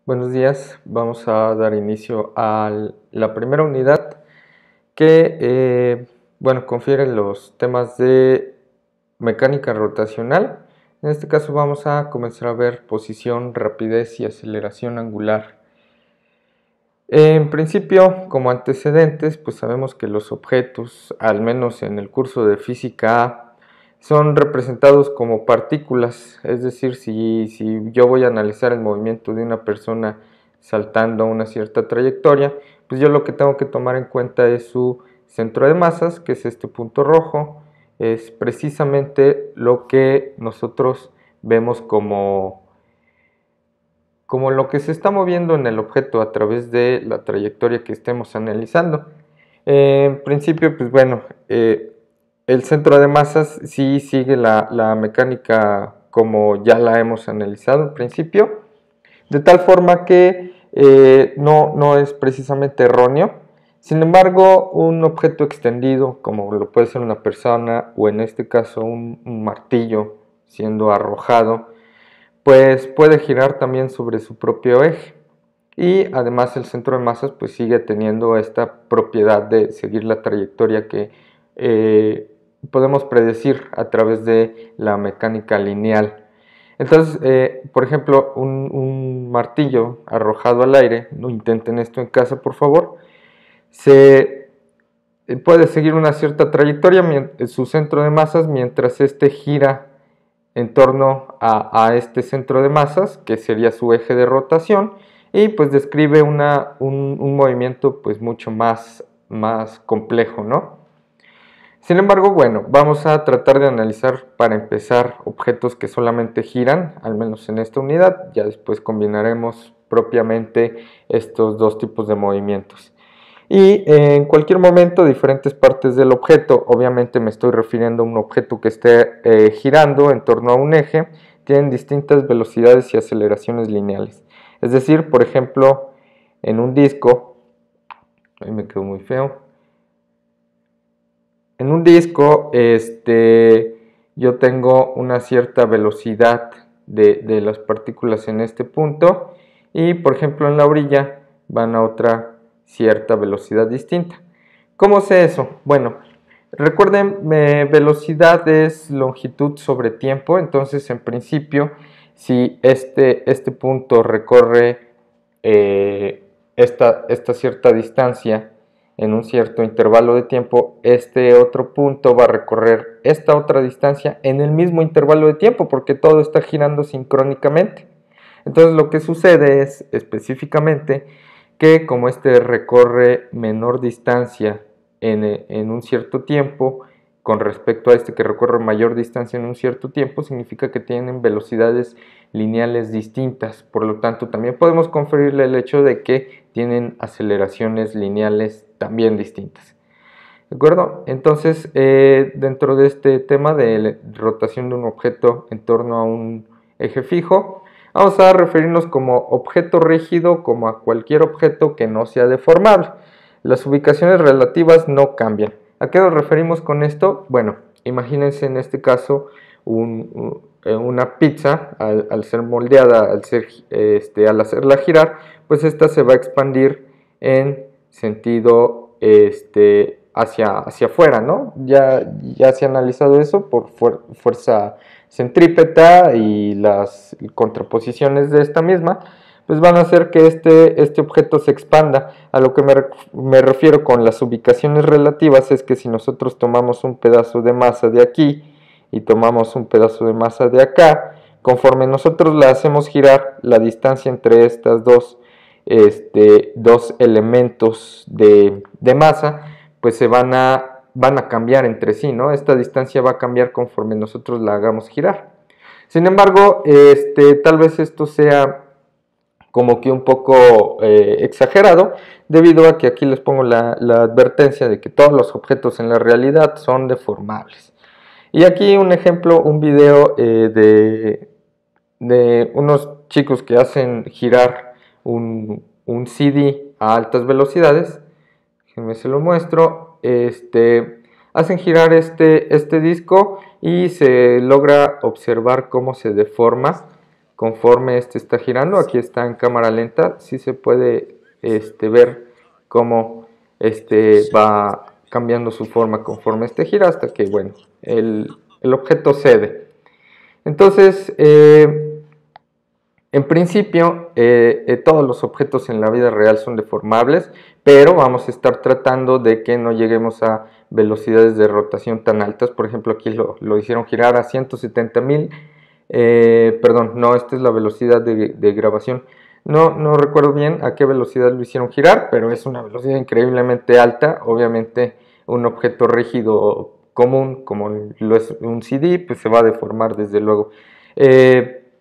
Buenos días, vamos a dar inicio a la primera unidad que confiere los temas de mecánica rotacional. En este caso vamos a comenzar a ver posición, rapidez y aceleración angular. En principio, como antecedentes, pues sabemos que los objetos, al menos en el curso de física A, son representados como partículas, es decir, si yo voy a analizar el movimiento de una persona saltando una cierta trayectoria, pues yo lo que tengo que tomar en cuenta es su centro de masas, que es este punto rojo, es precisamente lo que nosotros vemos como lo que se está moviendo en el objeto a través de la trayectoria que estemos analizando. En principio, pues bueno, el centro de masas sí sigue la mecánica como ya la hemos analizado en principio, de tal forma que no es precisamente erróneo. Sin embargo, un objeto extendido, como lo puede ser una persona o en este caso un martillo siendo arrojado, pues puede girar también sobre su propio eje. Y además el centro de masas pues sigue teniendo esta propiedad de seguir la trayectoria que podemos predecir a través de la mecánica lineal. Entonces, por ejemplo, un martillo arrojado al aire, no intenten esto en casa por favor, se puede seguir una cierta trayectoria en su centro de masas mientras este gira en torno a este centro de masas, que sería su eje de rotación, y pues describe un movimiento pues mucho más complejo, ¿no? Sin embargo, bueno, vamos a tratar de analizar para empezar objetos que solamente giran, al menos en esta unidad, ya después combinaremos propiamente estos dos tipos de movimientos. Y en cualquier momento diferentes partes del objeto, obviamente me estoy refiriendo a un objeto que esté girando en torno a un eje, tienen distintas velocidades y aceleraciones lineales. Es decir, por ejemplo, en un disco, ahí me quedó muy feo, en un disco yo tengo una cierta velocidad de las partículas en este punto y por ejemplo en la orilla van a otra cierta velocidad distinta. ¿Cómo sé eso? Bueno, recuerden, velocidad es longitud sobre tiempo, entonces en principio si este punto recorre esta cierta distancia en un cierto intervalo de tiempo, este otro punto va a recorrer esta otra distancia en el mismo intervalo de tiempo porque todo está girando sincrónicamente. Entonces lo que sucede es específicamente que como este recorre menor distancia en un cierto tiempo con respecto a este que recorre mayor distancia en un cierto tiempo, significa que tienen velocidades lineales distintas. Por lo tanto, también podemos conferirle el hecho de que tienen aceleraciones lineales también distintas. ¿De acuerdo? Entonces, dentro de este tema de rotación de un objeto en torno a un eje fijo, vamos a referirnos como objeto rígido como a cualquier objeto que no sea deformable. Las ubicaciones relativas no cambian. ¿A qué nos referimos con esto? Bueno, imagínense en este caso una pizza al ser moldeada, al hacerla girar, pues esta se va a expandir en sentido hacia afuera, ¿no? Ya se ha analizado eso por fuerza centrípeta y las contraposiciones de esta misma, pues van a hacer que este objeto se expanda. A lo que me refiero con las ubicaciones relativas es que si nosotros tomamos un pedazo de masa de aquí y tomamos un pedazo de masa de acá, conforme nosotros la hacemos girar, la distancia entre estas dos elementos de masa, pues se van a cambiar entre sí, ¿no? Esta distancia va a cambiar conforme nosotros la hagamos girar. Sin embargo, tal vez esto sea como que un poco exagerado, debido a que aquí les pongo la advertencia de que todos los objetos en la realidad son deformables. Y aquí un ejemplo, un video de unos chicos que hacen girar un CD a altas velocidades. Déjenme se lo muestro. Hacen girar este disco y se logra observar cómo se deforma conforme este está girando. Aquí está en cámara lenta, sí se puede ver cómo va cambiando su forma conforme este gira hasta que, bueno, el objeto cede. Entonces, en principio, todos los objetos en la vida real son deformables, pero vamos a estar tratando de que no lleguemos a velocidades de rotación tan altas. Por ejemplo, aquí lo hicieron girar a 170.000. Perdón, no, esta es la velocidad de grabación. No recuerdo bien a qué velocidad lo hicieron girar, pero es una velocidad increíblemente alta. Obviamente, un objeto rígido común, como lo es un CD, pues se va a deformar desde luego.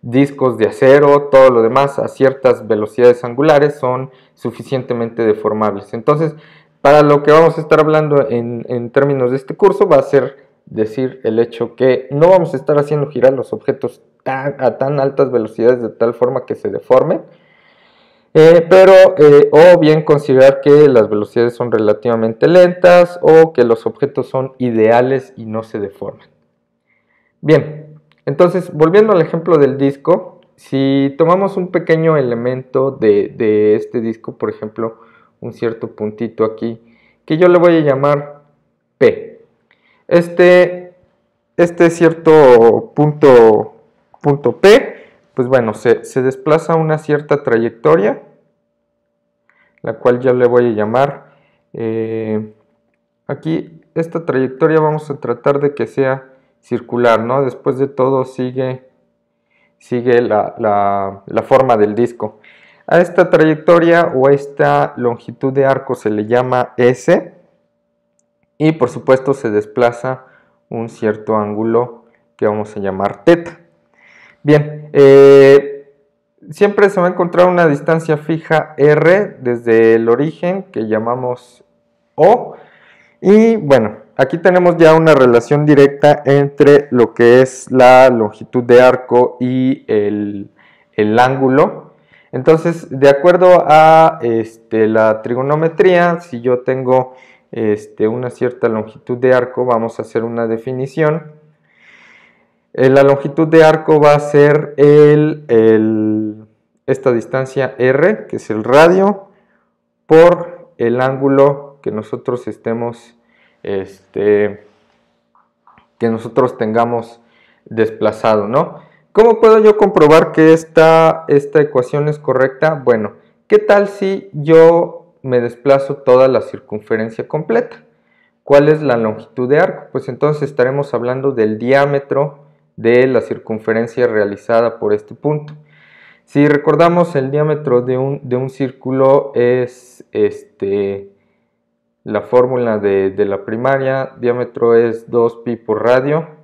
Discos de acero, todo lo demás a ciertas velocidades angulares son suficientemente deformables. Entonces, para lo que vamos a estar hablando en términos de este curso va a ser decir el hecho que no vamos a estar haciendo girar los objetos a tan altas velocidades de tal forma que se deformen, o bien considerar que las velocidades son relativamente lentas o que los objetos son ideales y no se deforman. Bien, entonces volviendo al ejemplo del disco, si tomamos un pequeño elemento de este disco, por ejemplo, un cierto puntito aquí, que yo le voy a llamar P. Este cierto punto P, pues bueno, se desplaza una cierta trayectoria, la cual yo le voy a llamar, aquí esta trayectoria vamos a tratar de que sea circular, ¿no? Después de todo sigue la forma del disco. A esta trayectoria o a esta longitud de arco se le llama S, y por supuesto se desplaza un cierto ángulo que vamos a llamar θ. Bien, siempre se va a encontrar una distancia fija R desde el origen que llamamos O, y bueno, aquí tenemos ya una relación directa entre lo que es la longitud de arco y el ángulo. Entonces, de acuerdo a la trigonometría, si yo tengo una cierta longitud de arco, vamos a hacer una definición. La longitud de arco va a ser esta distancia R, que es el radio, por el ángulo que nosotros tengamos desplazado, ¿no? ¿Cómo puedo yo comprobar que esta ecuación es correcta? Bueno, ¿qué tal si yo me desplazo toda la circunferencia completa? ¿Cuál es la longitud de arco? Pues entonces estaremos hablando del diámetro de la circunferencia realizada por este punto. Si recordamos, el diámetro de un círculo es la fórmula de la primaria. Diámetro es 2pi por radio.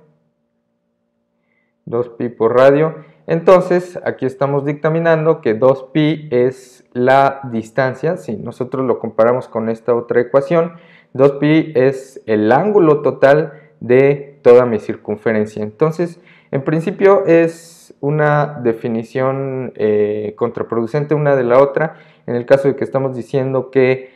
2pi por radio. Entonces, aquí estamos dictaminando que 2pi es la distancia. Si nosotros lo comparamos con esta otra ecuación, 2pi es el ángulo total de toda mi circunferencia. Entonces, en principio es una definición contraproducente una de la otra, en el caso de que estamos diciendo que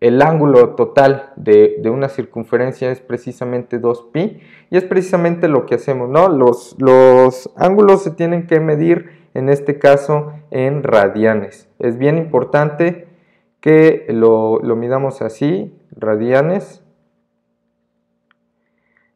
el ángulo total de una circunferencia es precisamente 2pi, y es precisamente lo que hacemos, ¿no? Los ángulos se tienen que medir, en este caso, en radianes. Es bien importante que lo midamos así, radianes.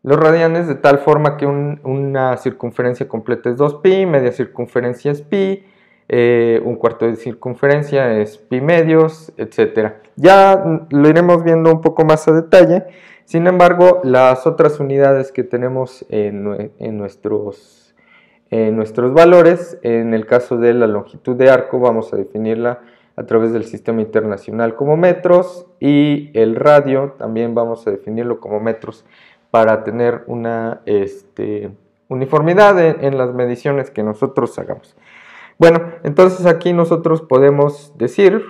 Los radianes, de tal forma que una circunferencia completa es 2pi, media circunferencia es pi, un cuarto de circunferencia es pi medios, etc. Ya lo iremos viendo un poco más a detalle. Sin embargo, las otras unidades que tenemos en nuestros valores, en el caso de la longitud de arco, vamos a definirla a través del sistema internacional como metros, y el radio también vamos a definirlo como metros, para tener una uniformidad en las mediciones que nosotros hagamos. Bueno, entonces aquí nosotros podemos decir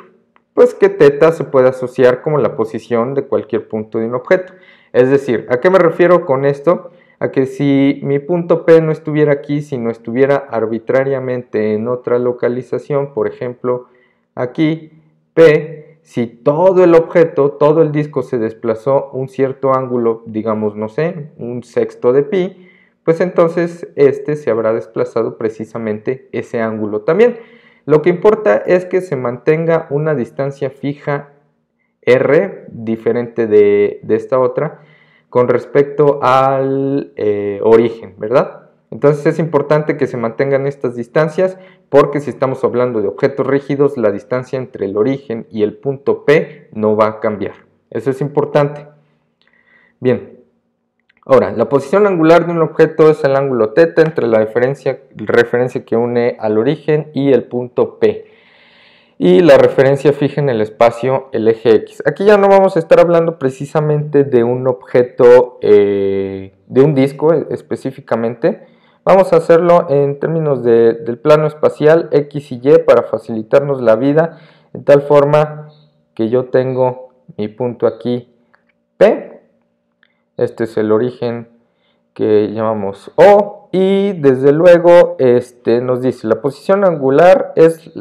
pues que θ se puede asociar como la posición de cualquier punto de un objeto. Es decir, ¿a qué me refiero con esto? A que si mi punto P no estuviera aquí, sino estuviera arbitrariamente en otra localización, por ejemplo aquí P, si todo el objeto, todo el disco se desplazó un cierto ángulo, digamos, no sé, un sexto de pi, pues entonces este se habrá desplazado precisamente ese ángulo también. Lo que importa es que se mantenga una distancia fija R, diferente de esta otra, con respecto al origen, ¿verdad? Entonces es importante que se mantengan estas distancias, porque si estamos hablando de objetos rígidos, la distancia entre el origen y el punto P no va a cambiar. Eso es importante. Bien, ahora, la posición angular de un objeto es el ángulo θ entre la referencia que une al origen y el punto P. Y la referencia fija en el espacio, el eje X. Aquí ya no vamos a estar hablando precisamente de un objeto, de un disco específicamente. Vamos a hacerlo en términos del plano espacial X y Y para facilitarnos la vida, de tal forma que yo tengo mi punto aquí P. Este es el origen que llamamos O, y desde luego nos dice la posición angular es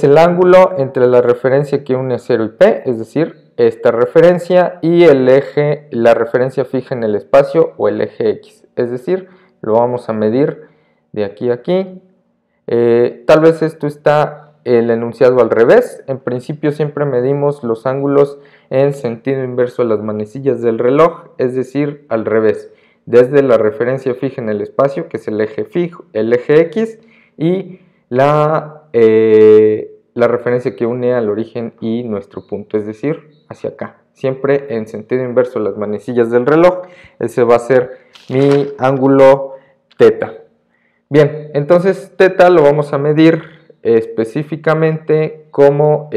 el ángulo entre la referencia que une 0 y P, es decir, esta referencia, y el eje, la referencia fija en el espacio, o el eje X. Es decir, lo vamos a medir de aquí a aquí. Tal vez esto está el enunciado al revés. En principio siempre medimos los ángulos en sentido inverso a las manecillas del reloj, es decir, al revés. Desde la referencia fija en el espacio, que es el eje fijo, el eje X, y la referencia que une al origen y nuestro punto, es decir, hacia acá. Siempre en sentido inverso a las manecillas del reloj. Ese va a ser mi ángulo θ. Bien, entonces θ lo vamos a medir específicamente como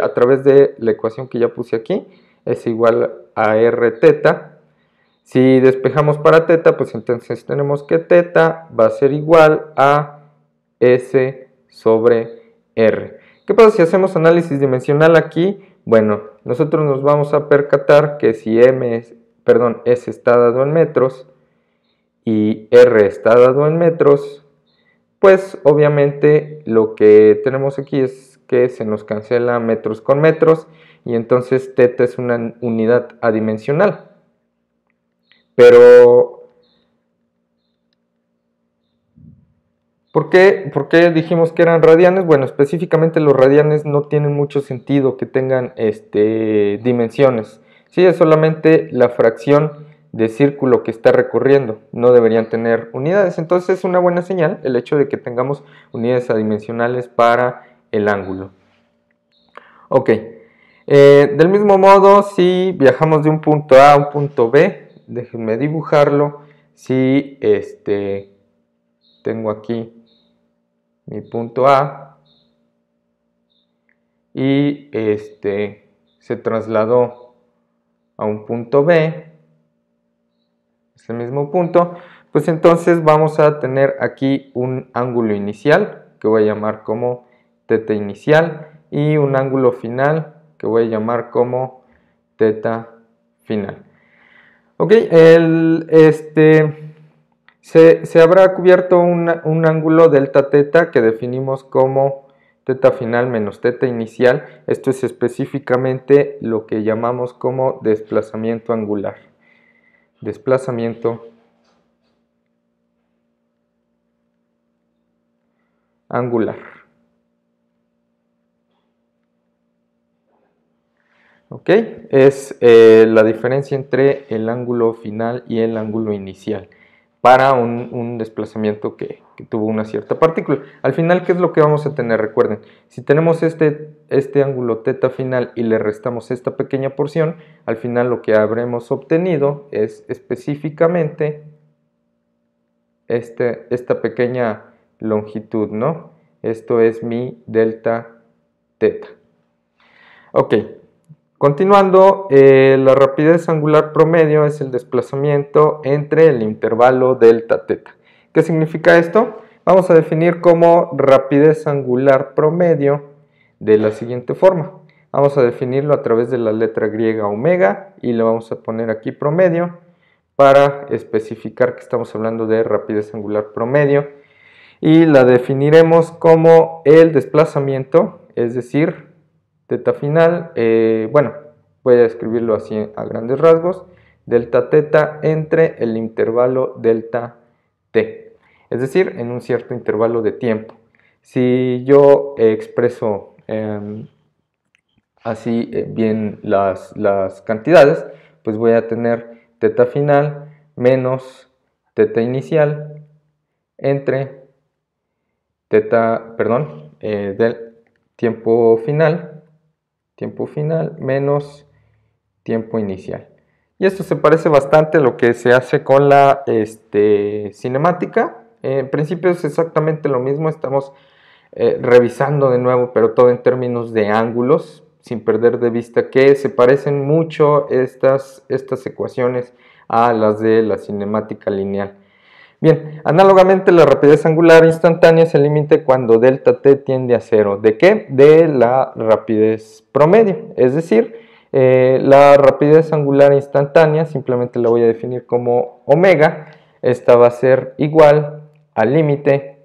a través de la ecuación que ya puse aquí, es igual a rθ. Si despejamos para θ, pues entonces tenemos que θ va a ser igual a S sobre R. ¿Qué pasa si hacemos análisis dimensional aquí? Bueno, nosotros nos vamos a percatar que si S está dado en metros y R está dado en metros, pues obviamente lo que tenemos aquí es que se nos cancela metros con metros, y entonces θ es una unidad adimensional. Pero ¿por qué dijimos que eran radianes? Bueno, específicamente los radianes no tienen mucho sentido que tengan dimensiones. Sí, es solamente la fracción de círculo que está recorriendo, no deberían tener unidades. Entonces es una buena señal el hecho de que tengamos unidades adimensionales para el ángulo. Ok, del mismo modo, si viajamos de un punto A a un punto B, déjenme dibujarlo. Si tengo aquí mi punto A y se trasladó a un punto B, este mismo punto, pues entonces vamos a tener aquí un ángulo inicial que voy a llamar como θ inicial, y un ángulo final que voy a llamar como θ final. Ok, se habrá cubierto un ángulo delta θ que definimos como θ final menos θ inicial. Esto es específicamente lo que llamamos como desplazamiento angular. Desplazamiento angular. ¿Ok? Es la diferencia entre el ángulo final y el ángulo inicial para un desplazamiento que tuvo una cierta partícula. Al final, ¿qué es lo que vamos a tener? Recuerden, si tenemos este ángulo θ final y le restamos esta pequeña porción, al final lo que habremos obtenido es específicamente esta pequeña longitud, ¿no? Esto es mi delta θ. Ok. Continuando, la rapidez angular promedio es el desplazamiento entre el intervalo delta θ. ¿Qué significa esto? Vamos a definir como rapidez angular promedio de la siguiente forma. Vamos a definirlo a través de la letra griega omega y le vamos a poner aquí promedio para especificar que estamos hablando de rapidez angular promedio, y la definiremos como el desplazamiento, es decir, θ final, bueno, voy a escribirlo así a grandes rasgos, delta teta entre el intervalo delta t, es decir, en un cierto intervalo de tiempo. Si yo expreso así bien las cantidades, pues voy a tener teta final menos teta inicial entre del tiempo final menos tiempo inicial. Y esto se parece bastante a lo que se hace con la cinemática. En principio es exactamente lo mismo, estamos revisando de nuevo, pero todo en términos de ángulos, sin perder de vista que se parecen mucho estas ecuaciones a las de la cinemática lineal. Bien, análogamente la rapidez angular instantánea es el límite cuando delta t tiende a cero. ¿De qué? De la rapidez promedio, es decir, la rapidez angular instantánea simplemente la voy a definir como omega. Esta va a ser igual al límite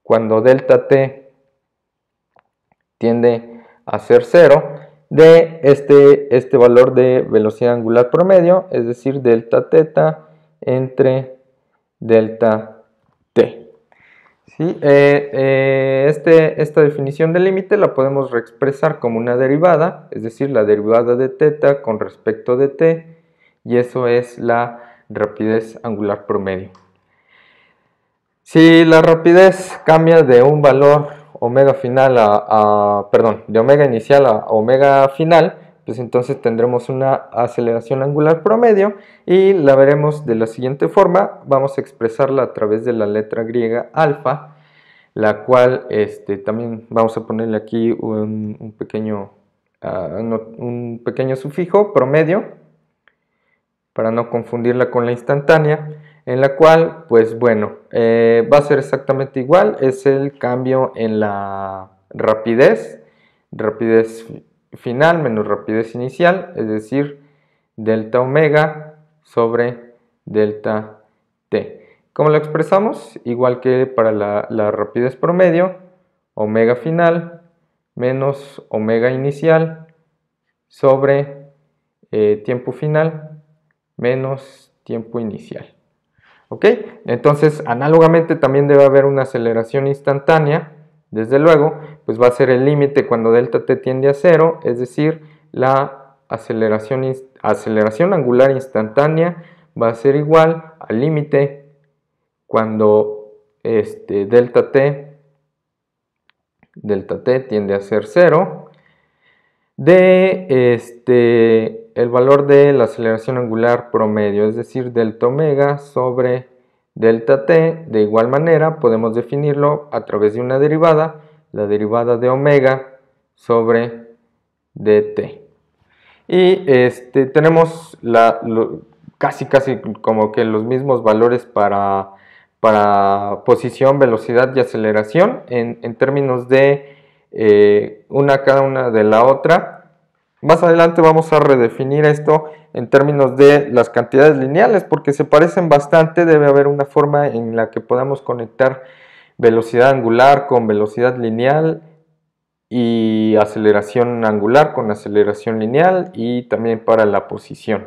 cuando delta t tiende a ser cero de este valor de velocidad angular promedio, es decir, delta teta entre delta t. ¿Sí? Esta definición de límite la podemos reexpresar como una derivada, es decir, la derivada de teta con respecto de t, y eso es la rapidez angular promedio. Si la rapidez cambia de un valor omega final de omega inicial a omega final, pues entonces tendremos una aceleración angular promedio y la veremos de la siguiente forma. Vamos a expresarla a través de la letra griega alfa, la cual también vamos a ponerle aquí un pequeño sufijo promedio para no confundirla con la instantánea, en la cual, pues bueno, va a ser exactamente igual, es el cambio en la rapidez final menos rapidez inicial, es decir, delta omega sobre delta t. ¿Cómo lo expresamos? Igual que para la rapidez promedio, omega final menos omega inicial sobre tiempo final menos tiempo inicial. ¿Ok? Entonces, análogamente también debe haber una aceleración instantánea. Desde luego, pues va a ser el límite cuando delta t tiende a cero, es decir, la aceleración angular instantánea va a ser igual al límite cuando delta t tiende a ser cero de el valor de la aceleración angular promedio, es decir, delta omega sobre delta t. De igual manera podemos definirlo a través de una derivada, la derivada de omega sobre dt. Y tenemos casi como que los mismos valores para posición, velocidad y aceleración en términos de cada una de la otra. Más adelante vamos a redefinir esto en términos de las cantidades lineales porque se parecen bastante. Debe haber una forma en la que podamos conectar velocidad angular con velocidad lineal y aceleración angular con aceleración lineal y también para la posición.